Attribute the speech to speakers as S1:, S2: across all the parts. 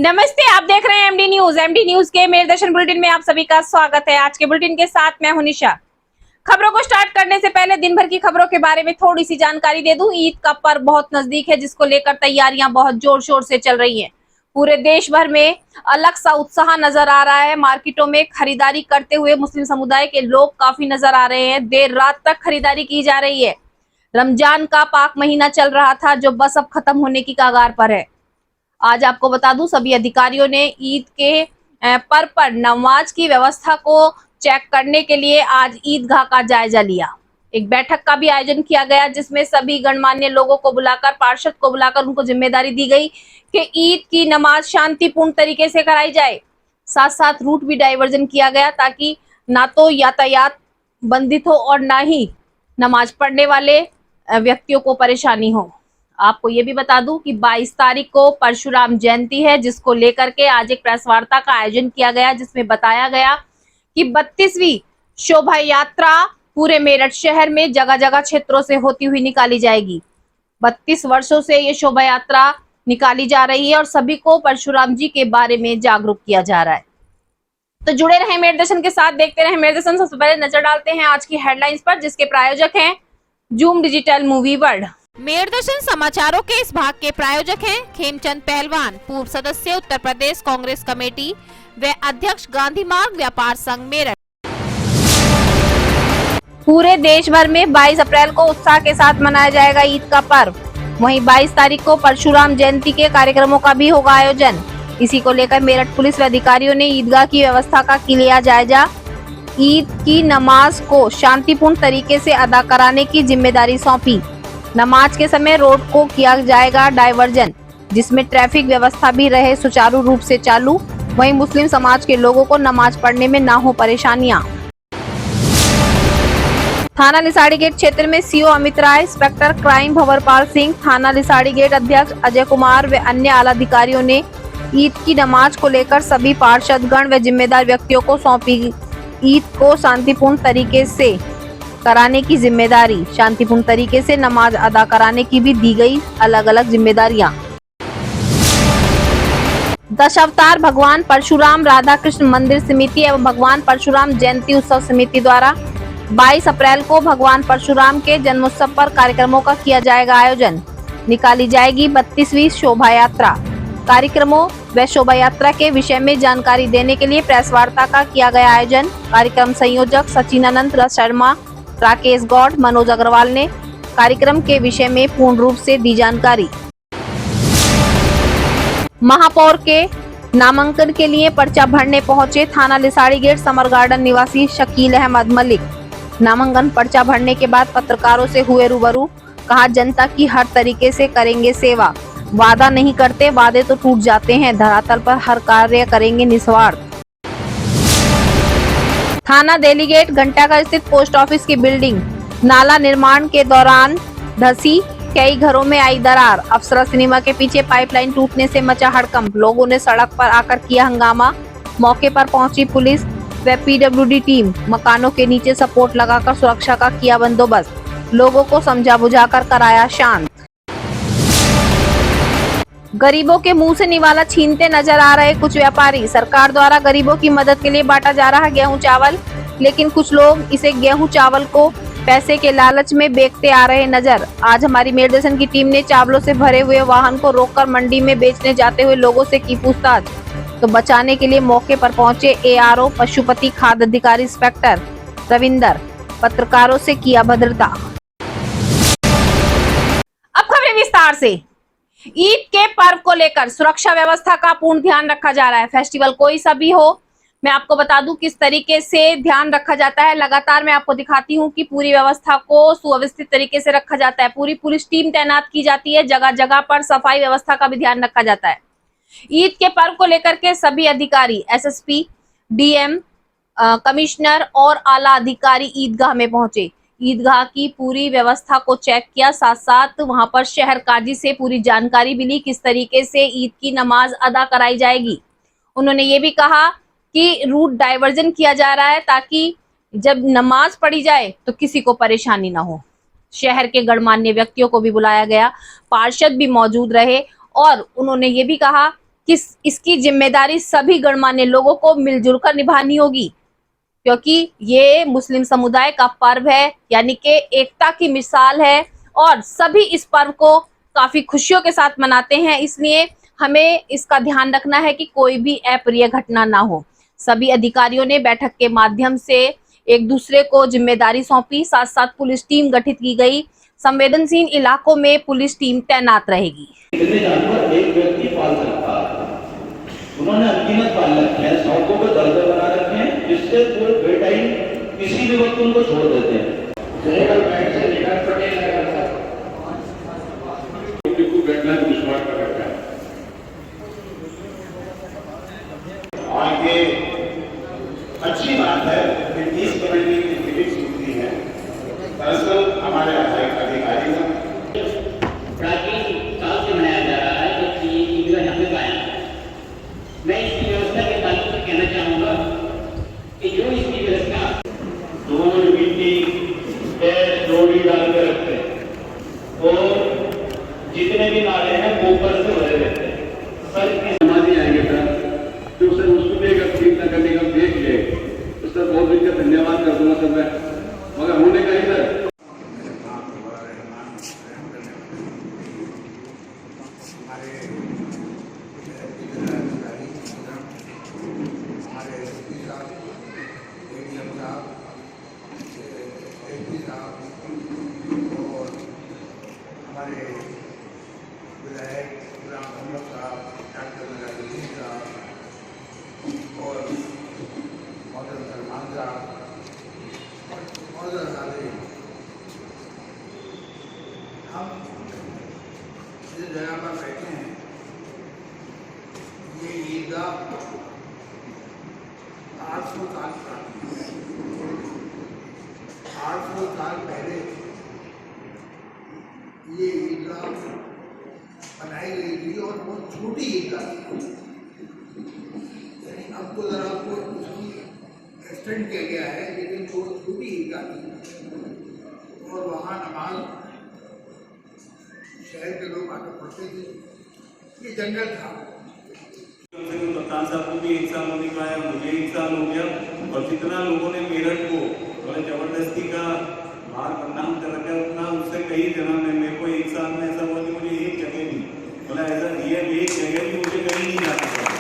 S1: नमस्ते, आप देख रहे हैं एमडी न्यूज। एमडी न्यूज के मेरे दर्शन बुलेटिन में आप सभी का स्वागत है। आज के बुलेटिन के साथ मैं हूं निशा। खबरों को स्टार्ट करने से पहले दिन भर की खबरों के बारे में थोड़ी सी जानकारी दे दूं। ईद का पर्व बहुत नजदीक है, जिसको लेकर तैयारियां बहुत जोर शोर से चल रही हैं। पूरे देश भर में अलग सा उत्साह नजर आ रहा है। मार्केटों में खरीदारी करते हुए मुस्लिम समुदाय के लोग काफी नजर आ रहे हैं। देर रात तक खरीदारी की जा रही है। रमजान का पाक महीना चल रहा था, जो बस अब खत्म होने की कगार पर है। आज आपको बता दूं, सभी अधिकारियों ने ईद के पर्व पर नमाज की व्यवस्था को चेक करने के लिए आज ईदगाह का जायजा लिया। एक बैठक का भी आयोजन किया गया, जिसमें सभी गणमान्य लोगों को बुलाकर, पार्षद को बुलाकर उनको जिम्मेदारी दी गई कि ईद की नमाज शांतिपूर्ण तरीके से कराई जाए। साथ साथ रूट भी डाइवर्जन किया गया, ताकि ना तो यातायात बंधित हो और ना ही नमाज पढ़ने वाले व्यक्तियों को परेशानी हो। आपको ये भी बता दूं कि 22 तारीख को परशुराम जयंती है, जिसको लेकर के आज एक प्रेस वार्ता का आयोजन किया गया, जिसमें बताया गया कि 32वीं शोभा यात्रा पूरे मेरठ शहर में जगह जगह क्षेत्रों से होती हुई निकाली जाएगी। 32 वर्षों से ये शोभा यात्रा निकाली जा रही है और सभी को परशुराम जी के बारे में जागरूक किया जा रहा है। तो जुड़े रहे मेरे दर्शन के साथ, देखते रहे मेरे दर्शन। सबसे पहले नजर डालते हैं आज की हेडलाइंस पर, जिसके प्रायोजक हैं जूम डिजिटल मूवी वर्ल्ड।
S2: मेरदर्शन समाचारों के इस भाग के प्रायोजक हैं खेमचंद पहलवान, पूर्व सदस्य उत्तर प्रदेश कांग्रेस कमेटी व अध्यक्ष गांधी मार्ग व्यापार संघ मेरठ।
S1: पूरे देश भर में 22 अप्रैल को उत्साह के साथ मनाया जाएगा ईद का पर्व। वहीं 22 तारीख को परशुराम जयंती के कार्यक्रमों का भी होगा आयोजन। इसी को लेकर मेरठ पुलिस व अधिकारियों ने ईदगाह की व्यवस्था का लिया जायजा। ईद की नमाज को शांतिपूर्ण तरीके से अदा कराने की जिम्मेदारी सौंपी। नमाज के समय रोड को किया जाएगा डाइवर्जन, जिसमें ट्रैफिक व्यवस्था भी रहे सुचारू रूप से चालू। वहीं मुस्लिम समाज के लोगों को नमाज पढ़ने में ना हो परेशानियां। थाना लिसाड़ी गेट क्षेत्र में CO Amit Rai, inspector crime Bhanwarpal Singh, थाना लिसाड़ी गेट अध्यक्ष अजय कुमार व अन्य आला अधिकारियों ने ईद की नमाज को लेकर सभी पार्षदगण व जिम्मेदार व्यक्तियों को सौंपी। ईद को शांतिपूर्ण तरीके से कराने की जिम्मेदारी, शांतिपूर्ण तरीके से नमाज अदा कराने की भी दी गई अलग अलग जिम्मेदारियां। दशावतार भगवान परशुराम राधा कृष्ण मंदिर समिति एवं भगवान परशुराम जयंती उत्सव समिति द्वारा 22 अप्रैल को भगवान परशुराम के जन्मोत्सव पर कार्यक्रमों का किया जाएगा आयोजन। निकाली जाएगी 32वीं शोभा यात्रा। कार्यक्रमों व शोभा यात्रा के विषय में जानकारी देने के लिए प्रेस वार्ता का किया गया आयोजन। कार्यक्रम संयोजक सचिनानंद शर्मा, राकेश गौड़, मनोज अग्रवाल ने कार्यक्रम के विषय में पूर्ण रूप से दी जानकारी। महापौर के नामांकन के लिए पर्चा भरने पहुंचे थाना लिसाड़ी गेट समर गार्डन निवासी शकील अहमद मलिक। नामांकन पर्चा भरने के बाद पत्रकारों से हुए रूबरू। कहा, जनता की हर तरीके से करेंगे सेवा। वादा नहीं करते, वादे तो टूट जाते हैं। धरातल पर हर कार्य करेंगे निस्वार्थ। थाना देलीगेट घंटाघर स्थित पोस्ट ऑफिस की बिल्डिंग नाला निर्माण के दौरान धसी, कई घरों में आई दरार। अप्सरा सिनेमा के पीछे पाइपलाइन टूटने से मचा हड़कंप। लोगों ने सड़क पर आकर किया हंगामा। मौके पर पहुंची पुलिस व पीडब्ल्यूडी टीम। मकानों के नीचे सपोर्ट लगाकर सुरक्षा का किया बंदोबस्त। लोगों को समझा बुझाकर कराया शांत। गरीबों के मुंह से निवाला छीनते नजर आ रहे कुछ व्यापारी। सरकार द्वारा गरीबों की मदद के लिए बांटा जा रहा गेहूं चावल, लेकिन कुछ लोग इसे गेहूं चावल को पैसे के लालच में बेचते आ रहे नजर। आज हमारी मेरदर्शन की टीम ने चावलों से भरे हुए वाहन को रोककर मंडी में बेचने जाते हुए लोगों से की पूछताछ। तो बचाने के लिए मौके पर पहुंचे एआरओ पशुपति खाद्य अधिकारी इंस्पेक्टर रविंदर, पत्रकारों से किया भद्रता। अब खबरें विस्तार से। ईद के पर्व को लेकर सुरक्षा व्यवस्था का पूर्ण ध्यान रखा जा रहा है। फेस्टिवल कोई सा भी हो, मैं आपको बता दूं किस तरीके से ध्यान रखा जाता है। लगातार मैं आपको दिखाती हूं कि पूरी व्यवस्था को सुव्यवस्थित तरीके से रखा जाता है। पूरी पुलिस टीम तैनात की जाती है। जगह जगह पर सफाई व्यवस्था का भी ध्यान रखा जाता है। ईद के पर्व को लेकर के सभी अधिकारी, एसएसपी, डीएम, कमिश्नर और आला अधिकारी ईदगाह में पहुंचे। ईदगाह की पूरी व्यवस्था को चेक किया। साथ साथ वहां पर शहर काजी से पूरी जानकारी मिली किस तरीके से ईद की नमाज अदा कराई जाएगी। उन्होंने ये भी कहा कि रूट डाइवर्जन किया जा रहा है, ताकि जब नमाज पढ़ी जाए तो किसी को परेशानी ना हो। शहर के गणमान्य व्यक्तियों को भी बुलाया गया, पार्षद भी मौजूद रहे और उन्होंने ये भी कहा इसकी जिम्मेदारी सभी गणमान्य लोगों को मिलजुल कर निभानी होगी, क्योंकि ये मुस्लिम समुदाय का पर्व है, यानी कि एकता की मिसाल है और सभी इस पर्व को काफी खुशियों के साथ मनाते हैं। इसलिए हमें इसका ध्यान रखना है कि कोई भी अप्रिय घटना ना हो। सभी अधिकारियों ने बैठक के माध्यम से एक दूसरे को जिम्मेदारी सौंपी। साथ साथ पुलिस टीम गठित की गई। संवेदनशील इलाकों में पुलिस टीम तैनात रहेगी।
S3: इतने जानवर एक व्यक्ति पाल सकता है, उन्होंने अनगिनत पाल रखे हैं, सड़कों पर दरगाह बना रखे हैं, जिससे पूरे बेटाइम किसी भी वक्त उनको छोड़ देते हैं। से लेकर पटेल कर रखा है। और ये अच्छी बात है कि इस कमेटी की मीटिंग्स होती है। दरअसल हमारे अधिकारी प्राचीन काल से मनाया जा रहा है, जब ये ईदगाह यहाँ पे कायम है। मैं इसकी व्यवस्था के ताल्लुक से कहना चाहूंगा कि जो इसकी व्यवस्था दोनों मिट्टी जोड़ी डाल कर रखते हैं और जितने भी नाले हैं वो ऊपर से भरे रहते हैं। सर की समाधि आएंगे सर, जो सर उसको देगा खरीदना करने का देख ले तो सर बहुत बहुत धन्यवाद कर दूंगा सर मैं, मगर होने का ही सर।
S4: हम जिस जगह पर बैठे हैं ये ईदगाह 800 साल पुरानी है। 800 साल पहले ये ईदगाह बनाई गई थी और बहुत छोटी ईदगाह थी। अब तो ज़रा को उसकी एक्सटेंड किया गया है, लेकिन वो छोटी ईदगाह थी और वहाँ नमाज शहर के लोग आकर पढ़ते थे। ये जंगल था।
S5: कप्तान साहब को भी 1 साल होने का है, मुझे 1 साल हो गया और जितना लोगों ने मेरठ को जबरदस्ती का बाहर बदनाम कर रखा है उतना उससे कई जगह में मेरे को 1 साल में ऐसा हुआ कि मुझे एक जगह भी ऐसा रियल एक जगह भी मुझे कहीं नहीं जाना पड़ा।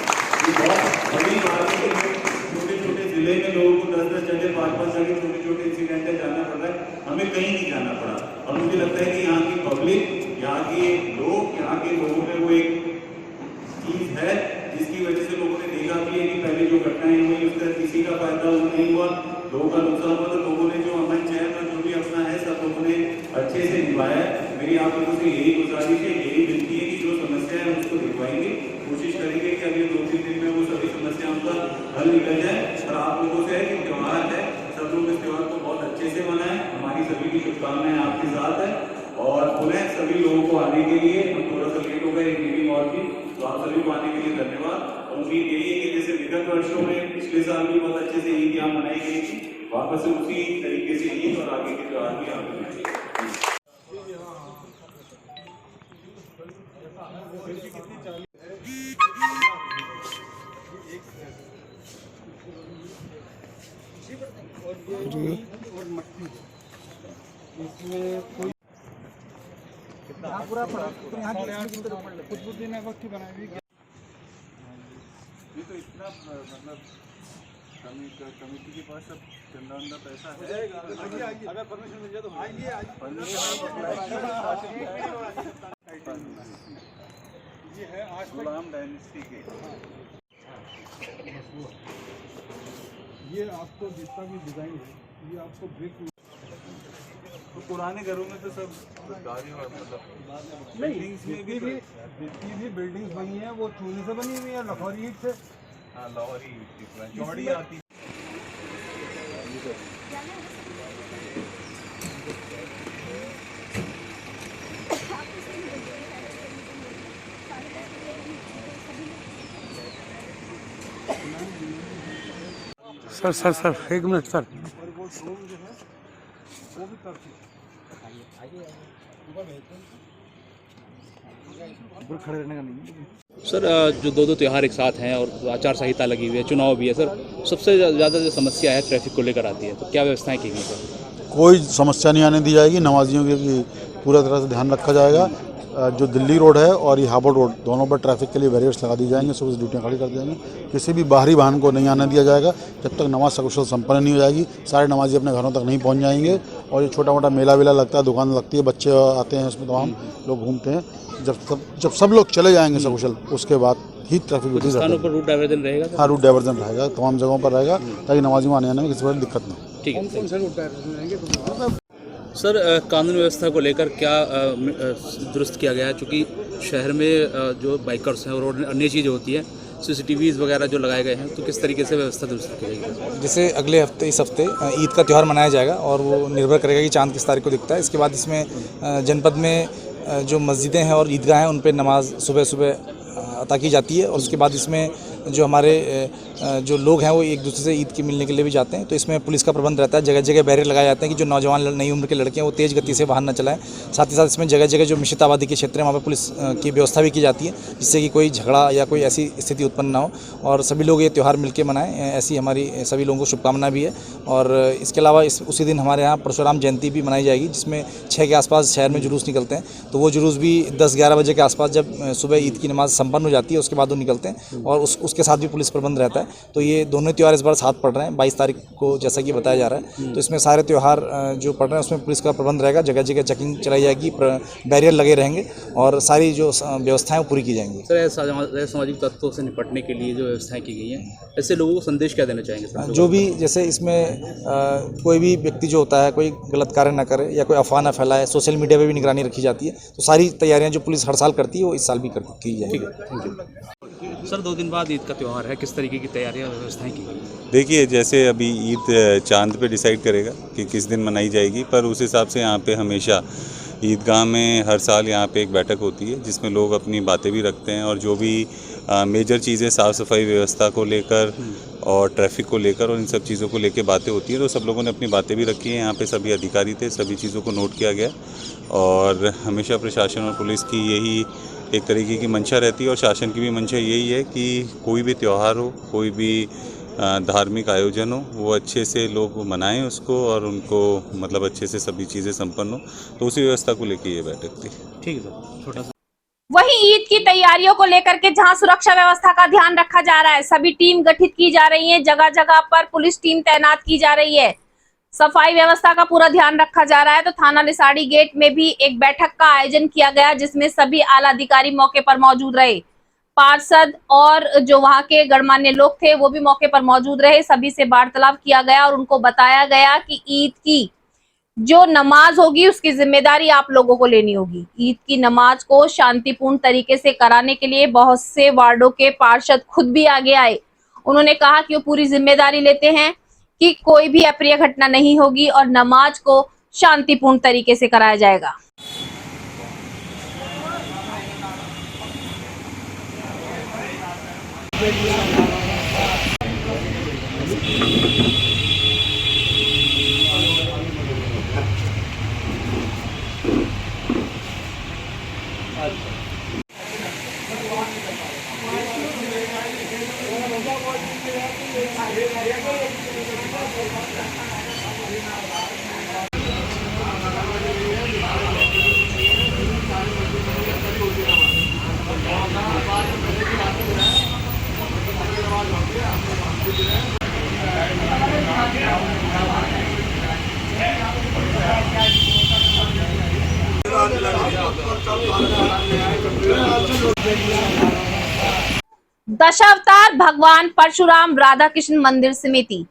S5: ये बहुत बड़ी बात है कि छोटे छोटे जिले में लोगों को 10-10 जगह 5-5 जगह छोटे छोटे इंसिडेंट है जाना पड़ता है, हमें कहीं नहीं जाना पड़ा। और मुझे लगता है कि यहाँ की पब्लिक, यहाँ के लोग, यहाँ के लोगों में वो एक चीज है जिसकी वजह से लोगों ने देखा भी है कि पहले जो घटनाएं हुई उसका किसी का फायदा नहीं हुआ, लोगों का नुकसान हुआ। तो लोगों ने जो अमन चैन और जो भी अपना है सब लोगों ने अच्छे से निभाया है। मेरी आप लोगों से यही गुजारिश है, यही विनती है कि जो समस्या है उसको निभाएंगे, कोशिश करेंगे कि अगले 2-3 दिन में वो सभी समस्याओं का हल निकल जाए। और आप लोगों से है कि त्योहार है, सब लोग इस त्योहार को बहुत अच्छे से मनाएं। हमारी सभी की शुभकामनाएं आपके साथ है और पुनः सभी लोगों को आने के लिए, हम थोड़ा सा लेट हो गए एक मीटिंग और भी, तो आप सभी को आने के लिए धन्यवाद। और उम्मीद यही है कि जैसे विगत वर्षों में पिछले साल भी बहुत अच्छे से ईद यहाँ मनाई गई थी, वापस से उसी तरीके से ईद और आगे के त्योहार भी आगे
S4: पूरा पड़ा तो यहाँ कुछ दिन वक्त ही बनाई हुई।
S5: ये तो इतना मतलब कमेटी के पास सब चंदा पैसा है, अगर परमिशन मिल जाए तो आइए। ये है गुलाम डायनेस्टी के,
S4: ये आपको जितना भी डिजाइन है ये आपको ब्रेक
S5: तो पुराने घरों में तो सब मतलब बिल्डिंग्स में
S4: जितनी भी बिल्डिंग्स बनी है वो चूने से बनी हुई है, लाहौरी ईंट से।
S5: हाँ, लाहौरी ईंट चौड़ी आती।
S4: Sir 1 minute sir. और वो ड्रोन जो है वो भी कर
S6: पर खड़े रहने का नहीं है।
S7: सर जो दो त्यौहार एक साथ हैं और आचार संहिता लगी हुई है, चुनाव भी है सर, सबसे ज़्यादा जो समस्या है ट्रैफिक को लेकर आती है, तो क्या व्यवस्थाएं की गई सर?
S6: कोई समस्या नहीं आने दी जाएगी। नमाजियों की पूरा तरह से ध्यान रखा जाएगा। जो दिल्ली रोड है और ये हावड़ रोड दोनों पर ट्रैफिक के लिए बैरियर्स लगा दी जाएंगे, सुबह से ड्यूटियाँ खड़ी कर दी जाएंगी। किसी भी बाहरी वाहन को नहीं आने दिया जाएगा जब तक नमाज सकुशल संपन्न नहीं हो जाएगी। सारे नमाजी अपने घरों तक नहीं पहुंच जाएंगे। और ये छोटा मोटा मेला वेला लगता है, दुकान लगती है, बच्चे आते हैं, उसमें तमाम लोग घूमते हैं। जब सब लोग चले जाएंगे सकुशल, उसके बाद ही ट्रैफिक
S7: कुछ स्थानों पर रूट डाइवर्जन रहेगा?
S6: हाँ, रूट डाइवर्जन रहेगा, तमाम जगहों पर रहेगा, ताकि नमाजियों को आने जाने में किसी प्रकार दिक्कत ना हो।
S7: ठीक है। कौन से रूट डाइवर्जन रहेंगे सर? कानून व्यवस्था को लेकर क्या दुरुस्त किया गया है? चूँकि शहर में जो बाइकर्स हैं और अन्य चीज़ें होती हैं, CCTVs वगैरह जो लगाए गए हैं, तो किस तरीके से व्यवस्था दुरुस्त की जाएगी?
S8: जैसे अगले हफ्ते, इस हफ्ते ईद का त्यौहार मनाया जाएगा और वो निर्भर करेगा कि चांद किस तारीख को दिखता है। इसके बाद इसमें जनपद में जो मस्जिदें हैं और ईदगाह हैं उन पर नमाज सुबह सुबह अता की जाती है। और उसके बाद इसमें जो हमारे जो लोग हैं वो एक दूसरे से ईद की मिलने के लिए भी जाते हैं, तो इसमें पुलिस का प्रबंध रहता है। जगह जगह बैरियर लगाए जाते हैं कि जो नौजवान नई उम्र के लड़के हैं वो तेज़ गति से वाहन न चलाएं। साथ ही साथ इसमें जगह जगह जो मिश्रित आबादी के क्षेत्र हैं वहाँ पर पुलिस की व्यवस्था भी की जाती है, जिससे कि कोई झगड़ा या कोई ऐसी स्थिति उत्पन्न ना हो और सभी लोग ये त्यौहार मिलकर मनाएं। ऐसी हमारी सभी लोगों को शुभकामना भी है। और इसके अलावा उसी दिन हमारे यहाँ परशुराम जयंती भी मनाई जाएगी, जिसमें 6 के आसपास शहर में जुलूस निकलते हैं। तो वो जुलूस भी 10-11 बजे के आसपास जब सुबह ईद की नमाज संपन्न हो जाती है उसके बाद वो निकलते हैं और उसके साथ भी पुलिस प्रबंध रहता है। तो ये दोनों त्यौहार इस बार साथ पड़ रहे हैं 22 तारीख को, जैसा कि बताया जा रहा है। तो इसमें सारे त्यौहार जो पड़ रहे हैं उसमें पुलिस का प्रबंध रहेगा, जगह जगह चेकिंग चलाई जाएगी, बैरियर लगे रहेंगे और सारी जो व्यवस्थाएं वो पूरी की जाएंगी।
S7: सर, सामाजिक तत्वों से निपटने के लिए जो व्यवस्थाएं की गई हैं, ऐसे लोगों को संदेश क्या देना चाहेंगे सर?
S8: जो भी जैसे इसमें कोई भी व्यक्ति जो होता है कोई गलत कार्य ना करे या कोई अफवाह ना फैलाए, सोशल मीडिया पर भी निगरानी रखी जाती है। तो सारी तैयारियाँ जो पुलिस हर साल करती है वो इस साल भी की जाएगी।
S7: ठीक है, थैंक यू। सर, 2 दिन बाद ईद का त्यौहार है, किस तरीके की तैयारियां व्यवस्थाएं की गई?
S9: देखिए, जैसे अभी ईद चांद पे डिसाइड करेगा कि किस दिन मनाई जाएगी, पर उस हिसाब से यहाँ पे हमेशा ईदगाह में हर साल यहाँ पे एक बैठक होती है जिसमें लोग अपनी बातें भी रखते हैं और जो भी मेजर चीज़ें साफ़ सफाई व्यवस्था को लेकर और ट्रैफिक को लेकर और इन सब चीज़ों को लेकर बातें होती हैं। तो सब लोगों ने अपनी बातें भी रखी हैं। यहाँ पे सभी अधिकारी थे, सभी चीज़ों को नोट किया गया और हमेशा प्रशासन और पुलिस की यही एक तरीके की मंशा रहती है और शासन की भी मंशा यही है कि कोई भी त्यौहार हो, कोई भी धार्मिक आयोजन हो, वो अच्छे से लोग मनाएं उसको और उनको मतलब अच्छे से सभी चीज़ें संपन्न हो। तो उसी व्यवस्था को लेकर ये बैठक थी।
S7: ठीक है सर, छोटा सा।
S1: वहीं ईद की तैयारियों को लेकर के जहां सुरक्षा व्यवस्था का ध्यान रखा जा रहा है, सभी टीम गठित की जा रही है, जगह जगह पर पुलिस टीम तैनात की जा रही है, सफाई व्यवस्था का पूरा ध्यान रखा जा रहा है। तो थाना लिसाड़ी गेट में भी एक बैठक का आयोजन किया गया जिसमें सभी आला अधिकारी मौके पर मौजूद रहे। पार्षद और जो वहां के गणमान्य लोग थे वो भी मौके पर मौजूद रहे। सभी से वार्तालाप किया गया और उनको बताया गया कि ईद की जो नमाज होगी उसकी जिम्मेदारी आप लोगों को लेनी होगी। ईद की नमाज को शांतिपूर्ण तरीके से कराने के लिए बहुत से वार्डों के पार्षद खुद भी आगे आए। उन्होंने कहा कि वो पूरी जिम्मेदारी लेते हैं कि कोई भी अप्रिय घटना नहीं होगी और नमाज को शांतिपूर्ण तरीके से कराया जाएगा। दशावतार भगवान परशुराम राधा कृष्ण मंदिर समिति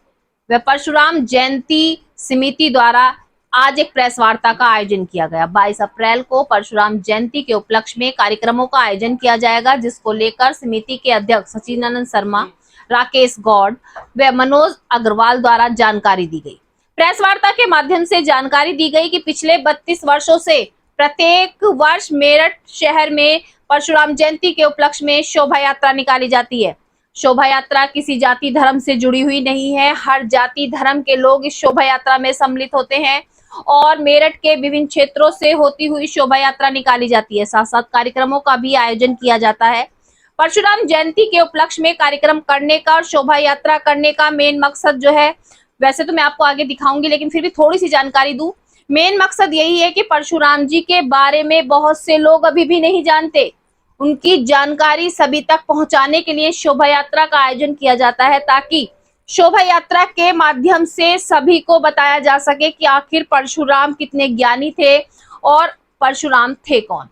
S1: व परशुराम जयंती समिति द्वारा आज एक प्रेस वार्ता का आयोजन किया गया। 22 अप्रैल को परशुराम जयंती के उपलक्ष्य में कार्यक्रमों का आयोजन किया जाएगा, जिसको लेकर समिति के अध्यक्ष सचिदानंद शर्मा, राकेश गौड़ व मनोज अग्रवाल द्वारा जानकारी दी गई। प्रेस वार्ता के माध्यम से जानकारी दी गई कि पिछले 32 वर्षों से प्रत्येक वर्ष मेरठ शहर में परशुराम जयंती के उपलक्ष्य में शोभा यात्रा निकाली जाती है। शोभा यात्रा किसी जाति धर्म से जुड़ी हुई नहीं है, हर जाति धर्म के लोग इस शोभा यात्रा में सम्मिलित होते हैं और मेरठ के विभिन्न क्षेत्रों से होती हुई शोभा यात्रा निकाली जाती है। साथ साथ कार्यक्रमों का भी आयोजन किया जाता है। परशुराम जयंती के उपलक्ष्य में कार्यक्रम करने का और शोभा यात्रा करने का मेन मकसद जो है, वैसे तो मैं आपको आगे दिखाऊंगी लेकिन फिर भी थोड़ी सी जानकारी दूं। मेन मकसद यही है कि परशुराम जी के बारे में बहुत से लोग अभी भी नहीं जानते। उनकी जानकारी सभी तक पहुंचाने के लिए शोभा यात्रा का आयोजन किया जाता है, ताकि शोभा यात्रा के माध्यम से सभी को बताया जा सके कि आखिर परशुराम कितने ज्ञानी थे और परशुराम थे कौन।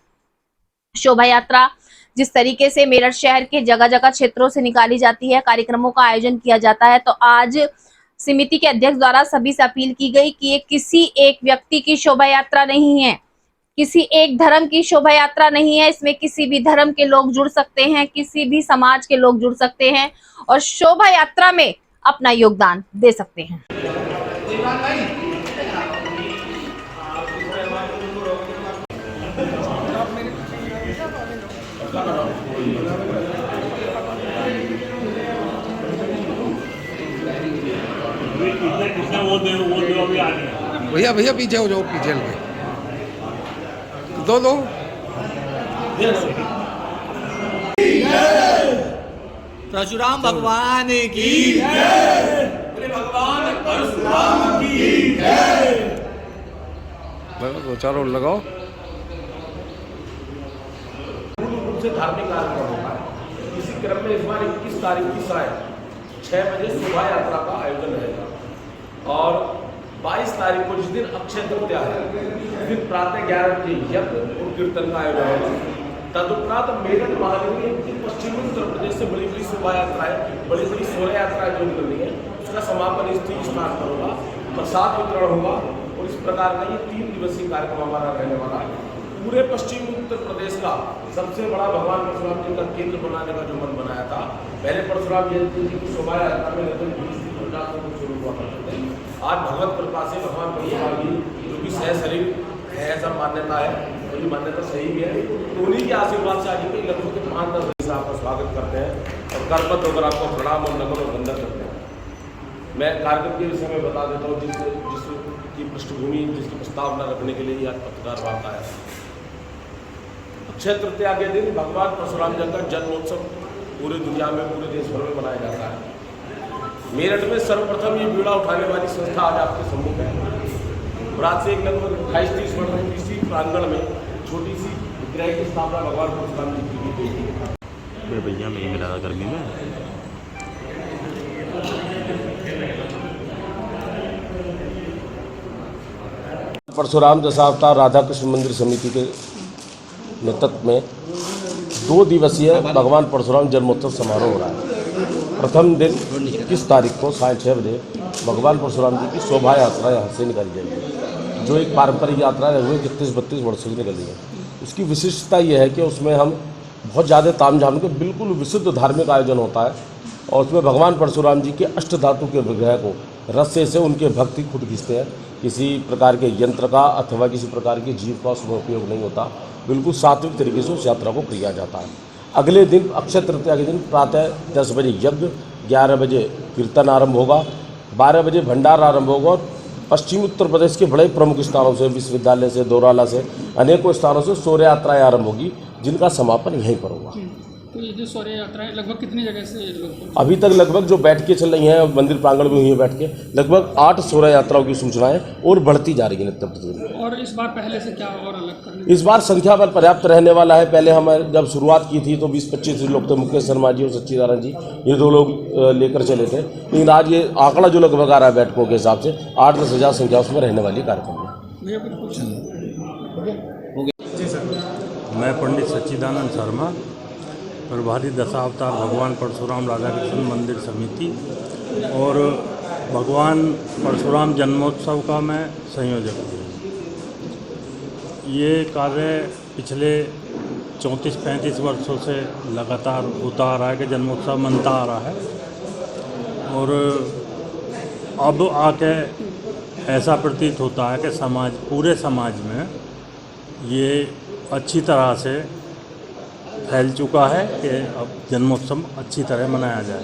S1: शोभा यात्रा जिस तरीके से मेरठ शहर के जगह जगह क्षेत्रों से निकाली जाती है, कार्यक्रमों का आयोजन किया जाता है, तो आज समिति के अध्यक्ष द्वारा सभी से अपील की गई कि ये किसी एक व्यक्ति की शोभा यात्रा नहीं है, किसी एक धर्म की शोभा यात्रा नहीं है। इसमें किसी भी धर्म के लोग जुड़ सकते हैं, किसी भी समाज के लोग जुड़ सकते हैं और शोभा यात्रा में अपना योगदान दे सकते हैं।
S4: भैया भैया पीछे हो जाओ, पीछे दो दो।
S10: परशुराम भगवान की भगवान परशुराम की
S4: दो चारों लगाओ।
S11: रूप से धार्मिक कार्यक्रम होगा। इसी क्रम में इस बार 21 तारीख की साय 6 बजे शोभा यात्रा का आयोजन रहेगा और 22 तारीख को जिस दिन अक्षय तृतीया है उस दिन प्रातः 11 बजे यज्ञ और कीर्तन का आयोजन होगा। तदुपरांत मेरठ महानगरी की पश्चिमी उत्तर प्रदेश से बड़ी बड़ी शोभा यात्राएं, बड़ी बड़ी शोभा यात्राएं जो निकल रही है, उसका समापन इस 30 मार्च पर होगा। प्रसाद वितरण होगा और इस प्रकार का ये 3 दिवसीय कार्यक्रम हमारा रहने वाला है। पूरे पश्चिमी उत्तर प्रदेश का सबसे बड़ा भगवान परशुराम जी का केंद्र बनाने का जो मन बनाया था, पहले परशुराम जयंती जी की शोभा यात्रा में लगभग 20-50 लोग शुरू हुआ करते थे। आज भगवत कृपा से भगवान परशुराम जी जो कि सह शरीर है, ऐसा मान्यता है, तो ये मान्यता सही भी है, तो उन्हीं के आशीर्वाद से आज के लगभग 5-10 बजे से आपका स्वागत करते हैं और करपत होकर आपको प्रणाम और नमन और वंदन करते हैं। मैं कार्यक्रम के विषय में बता देता हूँ जिसकी पृष्ठभूमि, जिसकी प्रस्तावना रखने के लिए आज पत्रकार वार्ता है। अक्षय तृतीया के दिन भगवान परशुराम जी का जन्मोत्सव पूरी दुनिया में, पूरे देश भर में मनाया जाता है। मेरठ में सर्वप्रथम ये बीड़ा उठाने वाली संस्था आज आपके सम्मुख है। और आज से एक लगभग 28-30 वर्ष में इसी प्रांगण में छोटी सी विग्रह की स्थापना भगवान परशुराम जी की गई थी।
S12: भैया मैं मिला था गर्मी में।
S11: परशुराम दशावतार राधा कृष्ण मंदिर समिति के नेतृत्व में 2 दिवसीय भगवान परशुराम जन्मोत्सव समारोह हो रहा है। प्रथम दिन 21 तारीख को 6:30 बजे भगवान परशुराम जी की शोभा यात्रा यहाँ से निकाली जाएगी, जो एक पारंपरिक यात्रा है, हुए 31-32 वर्षों की निकली है। उसकी विशिष्टता यह है कि उसमें हम बहुत ज़्यादा तामझाम के बिल्कुल विशुद्ध धार्मिक आयोजन होता है और उसमें भगवान परशुराम जी के अष्ट धातु के विग्रह को रस्से से उनके भक्ति खुद खींचते हैं। किसी प्रकार के यंत्र का अथवा किसी प्रकार की जीव का उसमें उपयोग नहीं होता, बिल्कुल सात्विक तरीके से उस यात्रा को किया जाता है। अगले दिन अक्षय तृतीया के दिन प्रातः 10 बजे यज्ञ, 11 बजे कीर्तन आरंभ होगा, 12 बजे भंडारा आरंभ होगा और पश्चिमी उत्तर प्रदेश के बड़े प्रमुख स्थानों से, विश्वविद्यालय से, दोराला से, अनेकों स्थानों से शौर्य यात्राएं आरंभ होगी, जिनका समापन यहीं पर होगा।
S13: तो ये जो शौर्य यात्राएं लगभग कितनी जगह से लोग?
S11: अभी तक लगभग जो बैठ के चल रही हैं मंदिर प्रांगण में हुई है बैठ के, लगभग 8 शौर्य यात्राओं की सूचनाएं और बढ़ती जा रही है नित्य प्रतिदिन।
S13: और इस बार पहले से क्या और अलग करने?
S11: इस बार संख्या बल पर्याप्त रहने वाला है। पहले हम जब शुरुआत की थी तो 20-25 लोग थे, मुकेश शर्मा जी और सच्चिदानंद जी, ये 2 लोग लेकर चले थे। लेकिन आज ये आंकड़ा जो लगभग आ रहा है बैठकों के हिसाब से 8-10 हज़ार संख्या उसमें रहने वाली कार्यक्रम है।
S12: मैं पंडित सच्चिदानंद शर्मा, प्रभारी दशावतार भगवान परशुराम राधा कृष्ण मंदिर समिति और भगवान परशुराम जन्मोत्सव का मैं संयोजक हूँ। ये कार्य पिछले 34-35 वर्षों से लगातार होता आ रहा है कि जन्मोत्सव मनता आ रहा है और अब आके ऐसा प्रतीत होता है कि पूरे समाज में ये अच्छी तरह से फैल चुका है कि अब जन्मोत्सव अच्छी तरह मनाया जाए।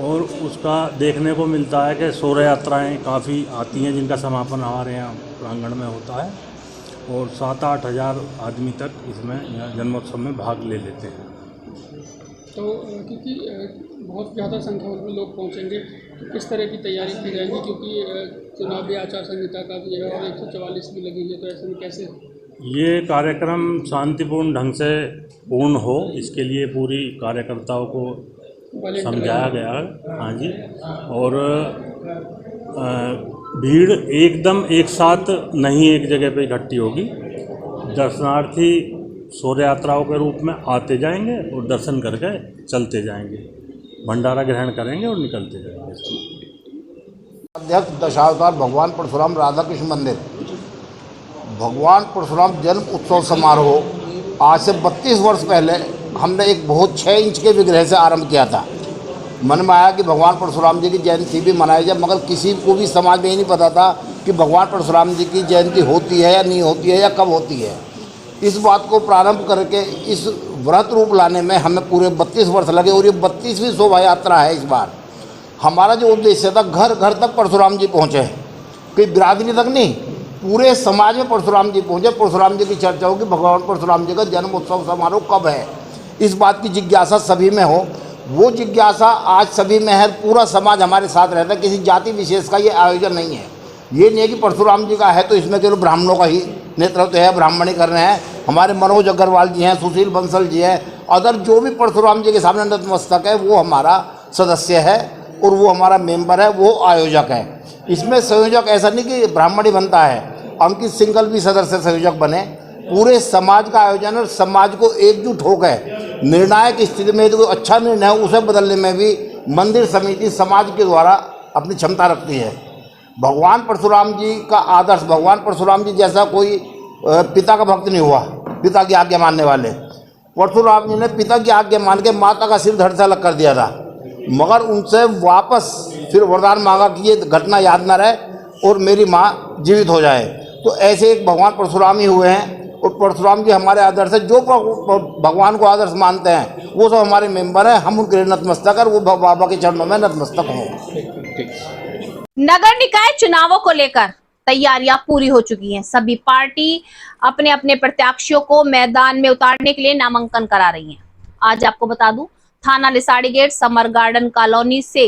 S12: और उसका देखने को मिलता है कि शोभा यात्राएँ काफ़ी आती हैं, जिनका समापन हमारे यहाँ प्रांगण में होता है और 7-8 हज़ार आदमी तक इसमें जन्मोत्सव में भाग ले लेते हैं।
S13: तो क्योंकि बहुत ज़्यादा संख्या में लोग पहुंचेंगे, तो किस तरह की तैयारी की जाएगी, क्योंकि चुनावी आचार संहिता का भी है और 144 भी लगी है, तो ऐसे में कैसे
S12: ये कार्यक्रम शांतिपूर्ण ढंग से पूर्ण हो, इसके लिए पूरी कार्यकर्ताओं को समझाया गया है। हाँ जी। और भीड़ एकदम एक साथ नहीं एक जगह पे इकट्ठी होगी। दर्शनार्थी शोभा यात्राओं के रूप में आते जाएंगे और दर्शन करके चलते जाएंगे, भंडारा ग्रहण करेंगे और निकलते जाएंगे।
S4: अध्यक्ष दशावतार भगवान परशुराम राधा कृष्ण मंदिर भगवान परशुराम जन्म उत्सव समारोह आज से 32 वर्ष पहले हमने एक बहुत 6 इंच के विग्रह से आरंभ किया था। मन में आया कि भगवान परशुराम जी की जयंती भी मनाई जाए, मगर किसी को भी समाज में ही नहीं पता था कि भगवान परशुराम जी की जयंती होती है या नहीं होती है या कब होती है। इस बात को प्रारंभ करके इस व्रत रूप लाने में हमें पूरे 32 वर्ष लगे और ये 32वीं शोभा यात्रा है। इस बार हमारा जो उद्देश्य था, घर घर तक परशुराम जी पहुँचे, कोई बिरादरी तक नहीं, पूरे समाज में परशुराम जी पहुँचे। परशुराम जी की चर्चा हो कि भगवान परशुराम जी का जन्म उत्सव समारोह कब है, इस बात की जिज्ञासा सभी में हो। वो जिज्ञासा आज सभी में है, पूरा समाज हमारे साथ रहता है। किसी जाति विशेष का ये आयोजन नहीं है। ये नहीं है कि परशुराम जी का है तो इसमें केवल ब्राह्मणों का ही नेतृत्व है, ब्राह्मण ही कर रहे हैं। हमारे मनोज अग्रवाल जी हैं, सुशील बंसल जी हैं, अदर जो भी परशुराम जी के सामने नतमस्तक है वो हमारा सदस्य है और वो हमारा मेंबर है, वो आयोजक है। इसमें संयोजक ऐसा नहीं कि ब्राह्मण ही बनता है, अंकित सिंगल भी सदस्य संयोजक बने। पूरे समाज का आयोजन और समाज को एकजुट हो गए निर्णायक स्थिति में जो अच्छा निर्णय है उसे बदलने में भी मंदिर समिति समाज के द्वारा अपनी क्षमता रखती है। भगवान परशुराम जी का आदर्श, भगवान परशुराम जी जैसा कोई पिता का भक्त नहीं हुआ, पिता की आज्ञा मानने वाले। परशुराम जी ने पिता की आज्ञा मान के माता का सिर धड़ से अलग कर दिया था, मगर उनसे वापस फिर वरदान मांगा कि ये घटना याद न रहे और मेरी माँ जीवित हो जाए। तो ऐसे एक भगवान परशुराम ही हुए हैं और परशुराम जी हमारे आदर्श है। जो भगवान को आदर्श मानते हैं वो सब हमारे मेंबर हैं, हम उनके नतमस्तक और वो बाबा के चरणों में नतमस्तक हों।
S1: नगर निकाय चुनावों को लेकर तैयारियां पूरी हो चुकी हैं। सभी पार्टी अपने अपने प्रत्याशियों को मैदान में उतारने के लिए नामांकन करा रही हैं। आज आपको बता दूं, थाना Lisari gate summer garden colony से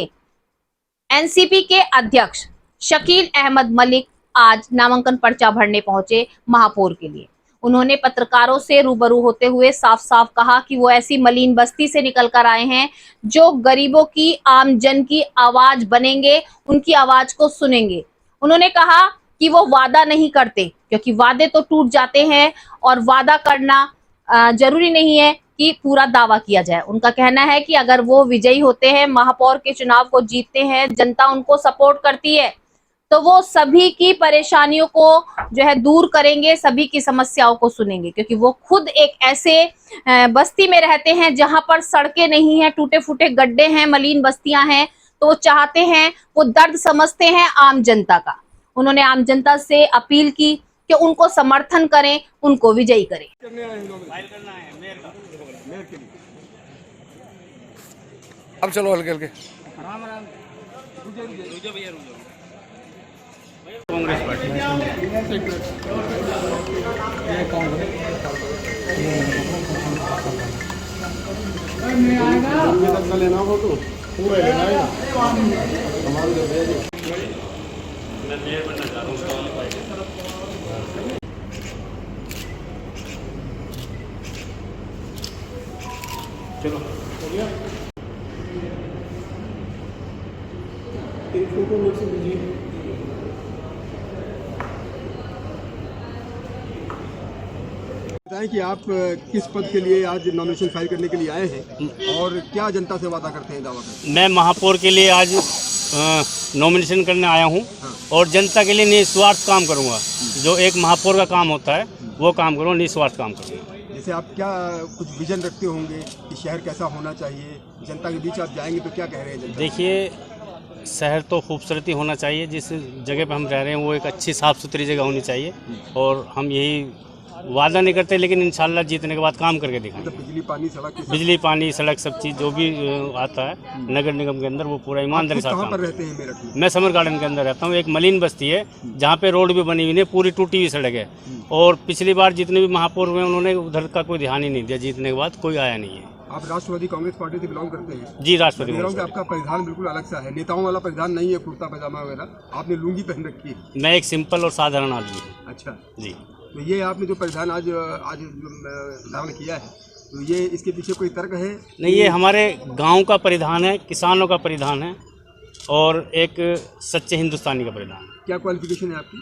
S1: एनसीपी के अध्यक्ष शकील अहमद मलिक आज नामांकन पर्चा भरने पहुंचे महापौर के लिए। उन्होंने पत्रकारों से रूबरू होते हुए साफ साफ कहा कि वो ऐसी मलिन बस्ती से निकल कर आए हैं जो गरीबों की, आम जन की आवाज बनेंगे, उनकी आवाज को सुनेंगे। उन्होंने कहा कि वो वादा नहीं करते क्योंकि वादे तो टूट जाते हैं और वादा करना जरूरी नहीं है कि पूरा दावा किया जाए। उनका कहना है कि अगर वो विजयी होते हैं, महापौर के चुनाव को जीतते हैं, जनता उनको सपोर्ट करती है तो वो सभी की परेशानियों को जो है दूर करेंगे, सभी की समस्याओं को सुनेंगे। क्योंकि वो खुद एक ऐसे बस्ती में रहते हैं जहां पर सड़कें नहीं हैं, टूटे फूटे गड्ढे हैं, मलिन बस्तियां हैं, तो वो चाहते हैं, वो दर्द समझते हैं आम जनता का। उन्होंने आम जनता से अपील की कि उनको समर्थन करें, उनको विजयी करें।
S4: अब चलो हल्के हल्के।
S5: कांग्रेस पार्टी लेना हो तो पूरा लेना है। मैं मेयर बनना चाह रहा हूँ। चलो हो गया। एक फोटो मेरे से दीजिए।
S14: बताएं कि आप किस पद के लिए आज नॉमिनेशन फाइल करने के लिए आए हैं और क्या जनता से वादा करते हैं, दावा करते हैं?
S3: मैं महापौर के लिए आज नॉमिनेशन करने आया हूं और जनता के लिए निस्वार्थ काम करूंगा। जो एक महापौर का काम होता है वो काम करूँगा, निस्वार्थ काम करूँगा।
S14: जैसे आप क्या कुछ विजन रखते होंगे कि शहर कैसा होना चाहिए, जनता के बीच आप जाएंगे तो क्या कह रहे हैं?
S3: देखिए, शहर तो खूबसूरती होना चाहिए, जिस जगह पर हम रह रहे हैं वो एक अच्छी साफ़ सुथरी जगह होनी चाहिए और हम यही वादा नहीं करते, लेकिन इंशाल्लाह जीतने के बाद काम करके दिखाएंगे।
S14: बिजली पानी सड़क
S3: बिजली पानी सड़क सब चीज़ जो भी आता है नगर निगम के अंदर वो पूरा ईमानदारी से
S14: कहाँ पर रहते हैं मेरठ में?
S3: मैं समर गार्डन के अंदर रहता हूँ। एक मलिन बस्ती है जहाँ पे रोड भी बनी हुई नहीं, पूरी टूटी हुई सड़क है। और पिछली बार जितने भी महापौर हुए उन्होंने उधर का कोई ध्यान ही नहीं दिया, जीतने के बाद कोई आया नहीं है।
S14: आप राष्ट्रवादी कांग्रेस पार्टी से बिलोंग करते हैं?
S3: जी राष्ट्रवादी
S14: देख रहा हूं कि आपका परिधान बिल्कुल अलग सा है, नेताओं वाला परिधान नहीं है, कुर्ता पैजामा वगैरह, आपने लुंगी पहन रखी है।
S3: मैं एक सिंपल और साधारण आदमी हूँ।
S14: अच्छा
S3: जी।
S14: तो ये आपने जो परिधान आज धारण किया है, तो ये इसके पीछे कोई तर्क है?
S3: नहीं, ये हमारे गांव का परिधान है, किसानों का परिधान है और एक सच्चे हिंदुस्तानी का परिधान है।
S14: क्या क्वालिफिकेशन है आपकी?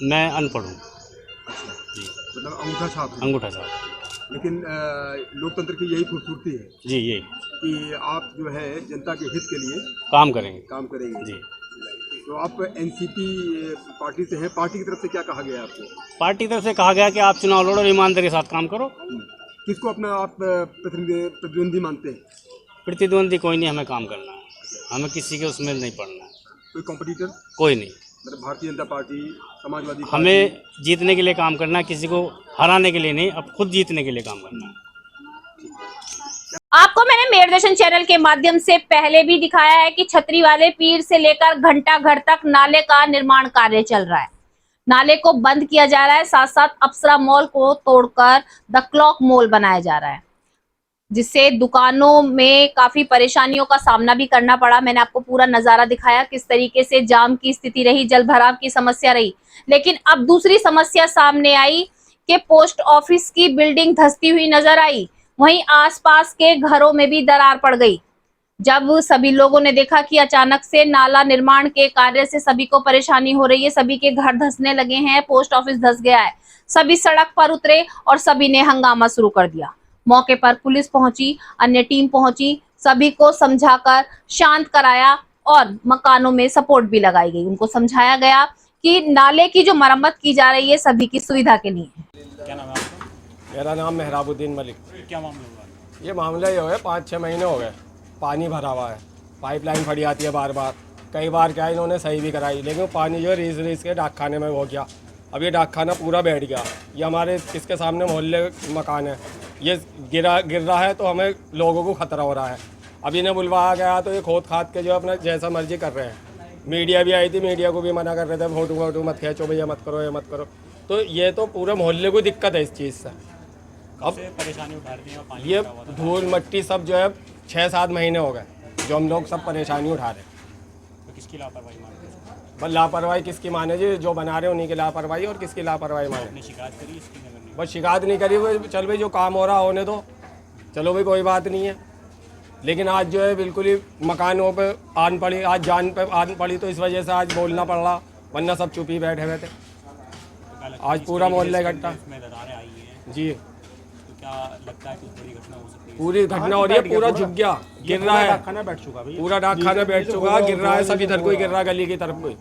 S3: मैं अनपढ़ हूँ।
S14: जी, मतलब अंगूठा छाप है।
S3: अंगूठा छाप।
S14: लेकिन लोकतंत्र की यही खूबसूरती है
S3: जी, ये
S14: कि आप जो है जनता के हित के लिए
S3: काम करेंगे।
S14: जी। तो आप एनसीपी पार्टी से हैं, पार्टी की तरफ से क्या कहा गया है आपको?
S3: पार्टी की तरफ से कहा गया कि आप चुनाव लड़ो और ईमानदारी के साथ काम करो।
S14: किसको अपना आप प्रतिद्वंदी मानते हैं?
S3: प्रतिद्वंदी कोई नहीं, हमें काम करना है, हमें किसी के उसमें नहीं पड़ना है।
S14: कोई कॉम्पिटिटर?
S3: कोई नहीं,
S14: मतलब भारतीय जनता पार्टी, समाजवादी पार्टी?
S3: हमें जीतने के लिए काम करना है, किसी को हराने के लिए नहीं, अब खुद जीतने के लिए काम करना है।
S1: आपको मैंने मेरदर्शन चैनल के माध्यम से पहले भी दिखाया है कि छतरी वाले पीर से लेकर घंटा घर तक नाले का निर्माण कार्य चल रहा है। नाले को बंद किया जा रहा है, साथ साथ अप्सरा मॉल को तोड़कर द क्लॉक मॉल बनाया जा रहा है, जिससे दुकानों में काफी परेशानियों का सामना भी करना पड़ा। मैंने आपको पूरा नजारा दिखाया किस तरीके से जाम की स्थिति रही, जल भराव की समस्या रही। लेकिन अब दूसरी समस्या सामने आई कि पोस्ट ऑफिस की बिल्डिंग धंसती हुई नजर आई, वहीं आसपास के घरों में भी दरार पड़ गई। जब सभी लोगों ने देखा कि अचानक से नाला निर्माण के कार्य से सभी को परेशानी हो रही है, सभी के घर धंसने लगे हैं, पोस्ट ऑफिस धंस गया है, सभी सड़क पर उतरे और सभी ने हंगामा शुरू कर दिया। मौके पर पुलिस पहुंची, अन्य टीम पहुंची, सभी को समझाकर शांत कराया और मकानों में सपोर्ट भी लगाई गई। उनको समझाया गया कि नाले की जो मरम्मत की जा रही है सभी की सुविधा के लिए है।
S3: क्या नाम है आपका?
S11: मेरा नाम मेहराबुद्दीन मलिक।
S3: क्या मामला हुआ?
S11: ये मामला ये हो गया, 5-6 महीने हो गए, पानी भरा हुआ है, पाइपलाइन फटी आती है बार बार। कई बार क्या इन्होंने सही भी कराई, लेकिन पानी जो है रीस के डाकखाने में हो गया। अब ये डाकखाना पूरा बैठ गया। ये हमारे इसके सामने मोहल्ले मकान है, ये गिर रहा है तो हमें लोगों को खतरा हो रहा है। अब इन्हें बुलवाया गया तो ये खोद खाद के जो अपना जैसा मर्जी कर रहे हैं। मीडिया भी आई थी, मीडिया को भी मना कर रहे थे, फोटो मत खींचो भैया, मत करो, ये मत करो। तो ये तो पूरे मोहल्ले को दिक्कत है इस चीज़ से। अब
S3: परेशानी उठा रही है,
S11: ये धूल मट्टी सब जो है 6-7 महीने हो गए जो हम लोग सब परेशानी उठा रहे हैं।
S3: तो किसकी लापरवाही मानते हैं?
S11: बस लापरवाही किसकी माने जी, जो बना रहे हैं उन्हीं की लापरवाही, और किसकी लापरवाही माने?
S3: आपने शिकायत करी इसकी नगर निगम?
S11: बस शिकायत नहीं करी, वो चल भाई जो काम हो रहा होने दो, चलो भाई कोई बात नहीं है। लेकिन आज जो है बिल्कुल ही मकानों पे आन पड़ी, आज जान पे आन पड़ी, तो इस वजह से आज बोलना पड़ रहा, वरना सब चुप ही बैठे हुए थे। आज पूरा मोहल्ला इकट्ठा जी।
S3: तो क्या लगता है कुछ बड़ी घटना हो सकती है?
S11: पूरी घटना हो रही है, पूरा झुक गया, गिर रहा है,
S3: खाना बैठ चुका भाई,
S11: पूरा डाकखाना बैठ चुका, गिर रहा है, सब इधर को ही गिर रहा है, गली की तरफ को ही।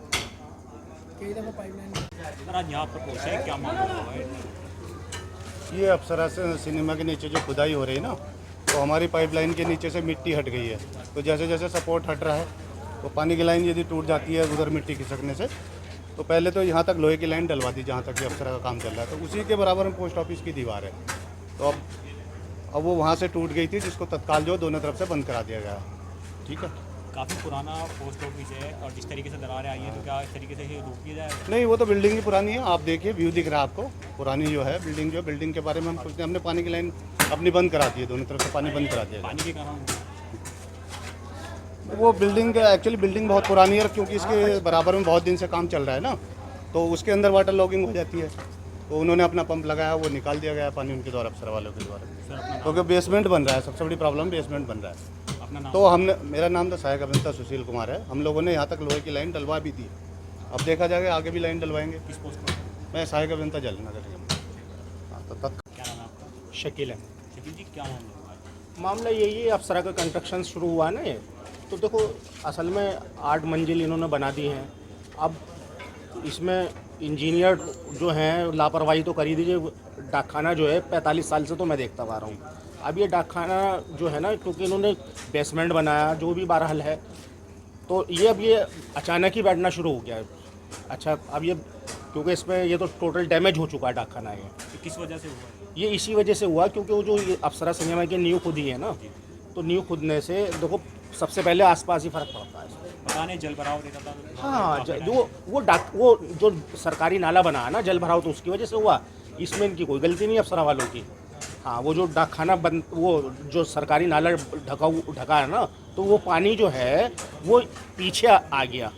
S3: आज यहाँ पर पहुँचा है, क्या मामला हुआ है?
S6: ये अप्सरा से सिनेमा के नीचे जो खुदाई हो रही है ना, तो हमारी पाइपलाइन के नीचे से मिट्टी हट गई है। तो जैसे जैसे सपोर्ट हट रहा है तो पानी की लाइन यदि टूट जाती है उधर मिट्टी खिसकने से, तो पहले तो यहाँ तक लोहे की लाइन डलवा दी जहाँ तक अप्सरा का काम चल रहा है, तो उसी के बराबर में पोस्ट ऑफिस की दीवार है। तो अब वो वहाँ से टूट गई थी, जिसको तत्काल जो दोनों तरफ से बंद करा दिया गया। ठीक है,
S3: काफ़ी पुराना पोस्ट ऑफिस है और जिस तरीके से दरारें आई हैं, तो क्या इस तरीके से ये रोक दिया जाए?
S6: नहीं, वो तो बिल्डिंग ही पुरानी है, आप देखिए व्यू दिख रहा है आपको, पुरानी जो है बिल्डिंग, जो बिल्डिंग के बारे में हम सोचते हैं, हमने पानी की लाइन अपनी बंद करा दी है, दोनों तरफ से पानी बंद करा दिया।
S3: पानी के कारण
S6: वो बिल्डिंग एक्चुअली बिल्डिंग बहुत पुरानी है, क्योंकि इसके बराबर में बहुत दिन से काम चल रहा है ना, तो उसके अंदर वाटर लॉगिंग हो जाती है, तो उन्होंने अपना पंप लगाया, वो निकाल दिया गया पानी उनके द्वारा, अप्सरा वालों के द्वारा, क्योंकि बेसमेंट बन रहा है, सबसे बड़ी प्रॉब्लम बेसमेंट बन रहा है। तो हमने, मेरा नाम तो सहायक अभियंता सुशील कुमार है, हम लोगों ने यहाँ तक लोहे की लाइन डलवा भी दी, अब देखा जाएगा आगे भी लाइन डलवाएंगे।
S3: किस पोस्ट पर?
S6: मैं सहायक अभियंता जल नगर निगम। तो
S3: क्या नाम है आपका?
S14: शकील है।
S3: शकील जी, क्या मामला हुआ है?
S14: मामला यही है, अप्सरा का कंस्ट्रक्शन शुरू हुआ ना ये, तो देखो असल में 8 मंजिल इन्होंने बना दी हैं। अब इसमें इंजीनियर जो हैं लापरवाही तो कर ही दीजिए। डाकखाना जो है 45 साल से तो मैं देखता आ रहा हूँ। अब ये डाकखाना जो है ना, क्योंकि इन्होंने बेसमेंट बनाया, जो भी बहरहाल है, तो ये अब ये अचानक ही बैठना शुरू हो गया है। अच्छा, अब ये क्योंकि इसमें ये तो टोटल डैमेज हो चुका है डाकखाना, ये
S12: किस वजह से हुआ?
S14: ये इसी वजह से हुआ क्योंकि वो जो ये अप्सरा सिनेमा की नींव खुदी है ना, तो नींव खुदने से देखो सबसे पहले आसपास ही फर्क पड़ता है।
S12: पता नहीं जल भराव देखा था।
S14: हाँ, वो जो सरकारी नाला बना है ना, जल भराव तो उसकी वजह से हुआ, इसमें इनकी कोई गलती नहीं अप्सरा वालों की। हाँ, वो जो डाकखाना बंद, वो जो सरकारी नाला ढका है ना, तो वो पानी जो है वो पीछे आ गया,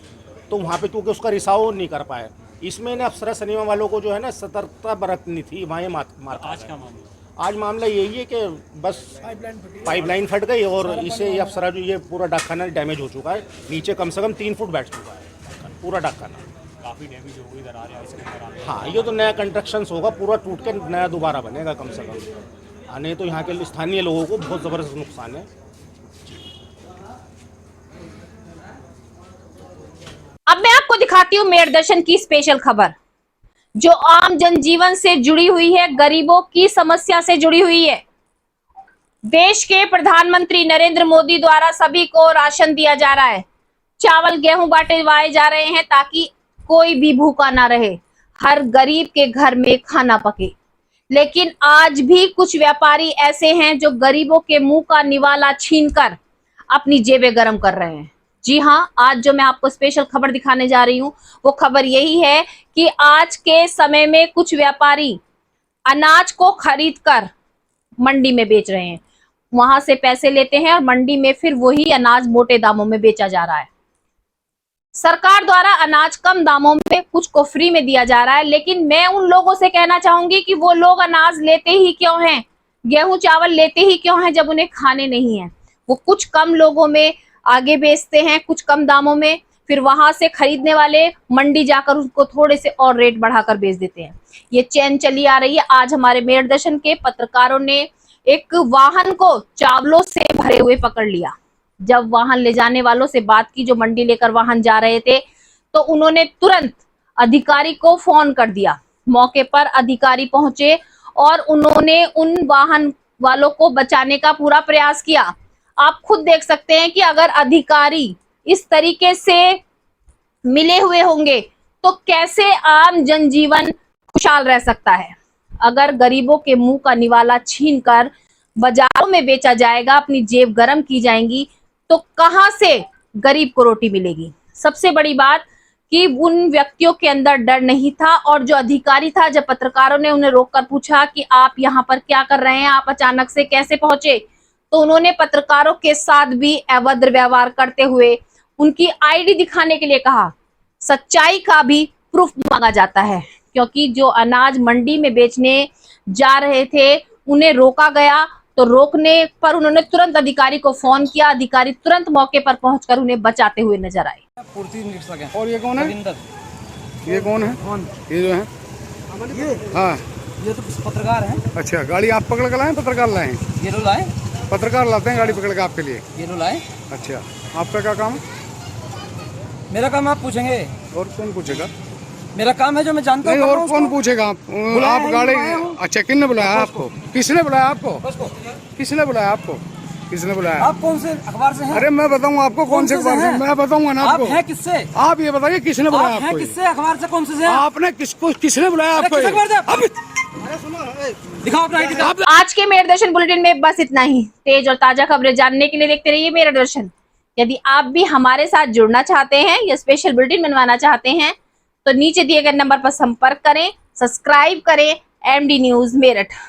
S14: तो वहाँ पे क्योंकि उसका रिसाव नहीं कर पाए, इसमें ना अप्सरा सिनेमा वालों को जो है ना सतर्कता बरतनी थी। वहाँ ये
S12: आज का मामला,
S14: आज मामला यही है कि बस पाइपलाइन फट गई और इससे ये अप्सरा जो ये पूरा डाकखाना डैमेज हो चुका है, नीचे कम से कम 3 फुट बैठ चुका है पूरा डाकखाना,
S12: काफ़ी डैमेज हो गई इधर आ रहा है।
S14: हाँ, ये तो नया कंस्ट्रक्शन होगा, पूरा टूट के नया दोबारा बनेगा कम से कम। नहीं तो यहाँ के स्थानीय लोगों को बहुत ज़बरदस्त नुकसान है।
S1: अब मैं आपको दिखाती हूँ मेरठ दर्शन की स्पेशल खबर जो आम जनजीवन से जुड़ी हुई है, गरीबों की समस्या से जुड़ी हुई है। देश के प्रधानमंत्री नरेंद्र मोदी द्वारा सभी को राशन दिया जा रहा है, चावल गेहूं बांटे जा रहे हैं ताकि कोई भी भूखा ना रहे, हर गरीब के घर में खाना पके। लेकिन आज भी कुछ व्यापारी ऐसे हैं जो गरीबों के मुंह का निवाला छीनकर अपनी जेबें गर्म कर रहे हैं। जी हाँ, आज जो मैं आपको स्पेशल खबर दिखाने जा रही हूँ वो खबर यही है कि आज के समय में कुछ व्यापारी अनाज को खरीदकर मंडी में बेच रहे हैं, वहां से पैसे लेते हैं और मंडी में फिर वही अनाज मोटे दामों में बेचा जा रहा है। सरकार द्वारा अनाज कम दामों में कुछ को फ्री में दिया जा रहा है, लेकिन मैं उन लोगों से कहना चाहूंगी कि वो लोग अनाज लेते ही क्यों हैं, गेहूं चावल लेते ही क्यों हैं जब उन्हें खाने नहीं है। वो कुछ कम लोगों में आगे बेचते हैं, कुछ कम दामों में, फिर वहां से खरीदने वाले मंडी जाकर उसको थोड़े से और रेट बढ़ाकर बेच देते हैं। ये चैन चली आ रही है। आज हमारे मेरठ दर्शन के पत्रकारों ने एक वाहन को चावलों से भरे हुए पकड़ लिया। जब वाहन ले जाने वालों से बात की जो मंडी लेकर वाहन जा रहे थे, तो उन्होंने तुरंत अधिकारी को फोन कर दिया। मौके पर अधिकारी पहुंचे और उन्होंने उन वाहन वालों को बचाने का पूरा प्रयास किया। आप खुद देख सकते हैं कि अगर अधिकारी इस तरीके से मिले हुए होंगे तो कैसे आम जनजीवन खुशहाल रह सकता है। अगर गरीबों के मुंह का निवाला छीनकर बाजारों में बेचा जाएगा, अपनी जेब गर्म की जाएंगी, तो कहां से गरीब को रोटी मिलेगी। सबसे बड़ी बात कि उन व्यक्तियों के अंदर डर नहीं था, और जो अधिकारी था, जब पत्रकारों ने उन्हें रोककर पूछा कि आप यहाँ पर क्या कर रहे हैं, आप अचानक से कैसे पहुंचे, तो उन्होंने पत्रकारों के साथ भी अभद्र व्यवहार करते हुए उनकी आईडी दिखाने के लिए कहा। सच्चाई का भी प्रूफ मांगा जाता है, क्योंकि जो अनाज मंडी में बेचने जा रहे थे उन्हें रोका गया, तो रोकने पर उन्होंने तुरंत अधिकारी को फोन किया। अधिकारी तुरंत मौके पर पहुंचकर उन्हें बचाते हुए नजर आए।
S14: और ये कौन है? ये कौन है? ये जो है ये, हाँ,
S10: ये तो पत्रकार हैं।
S14: अच्छा, गाड़ी आप पकड़ कर लाए, पत्रकार लाए?
S10: ये लो लाए,
S14: पत्रकार लाते हैं गाड़ी पकड़ के आपके लिए।
S10: ये लो लाए।
S14: अच्छा, आपका क्या काम?
S10: मेरा काम आप पूछेंगे।
S14: और कौन पूछेगा?
S10: मेरा काम है जो मैं जानता हूँ।
S14: और कौन पूछेगा? आप गाड़ी, अच्छा, किसने बुलाया आपको? किसने बुलाया आपको? किसने बुलाया आपको? किसने बुलाया?
S10: आप कौन से अखबार से हैं?
S14: अरे मैं बताऊंगा आपको कौन से अखबार से, मैं बताऊंगा ना आपको।
S10: आप हैं किससे?
S14: आप ये बताइए किसने बुलाया आपको?
S10: किससे अखबार से, कौन से?
S14: आपने किसको, किसने बुलाया आपको?
S10: दिखाओ अपना आईडी।
S1: आज के मेरठ दर्शन बुलेटिन में बस इतना ही। तेज और ताजा खबरें जानने के लिए देखते रहिए मेरठ दर्शन। यदि आप भी हमारे साथ जुड़ना चाहते हैं या स्पेशल बुलेटिन बनवाना चाहते हैं तो नीचे दिए गए नंबर पर संपर्क करें, सब्सक्राइब करें एमडी न्यूज मेरठ।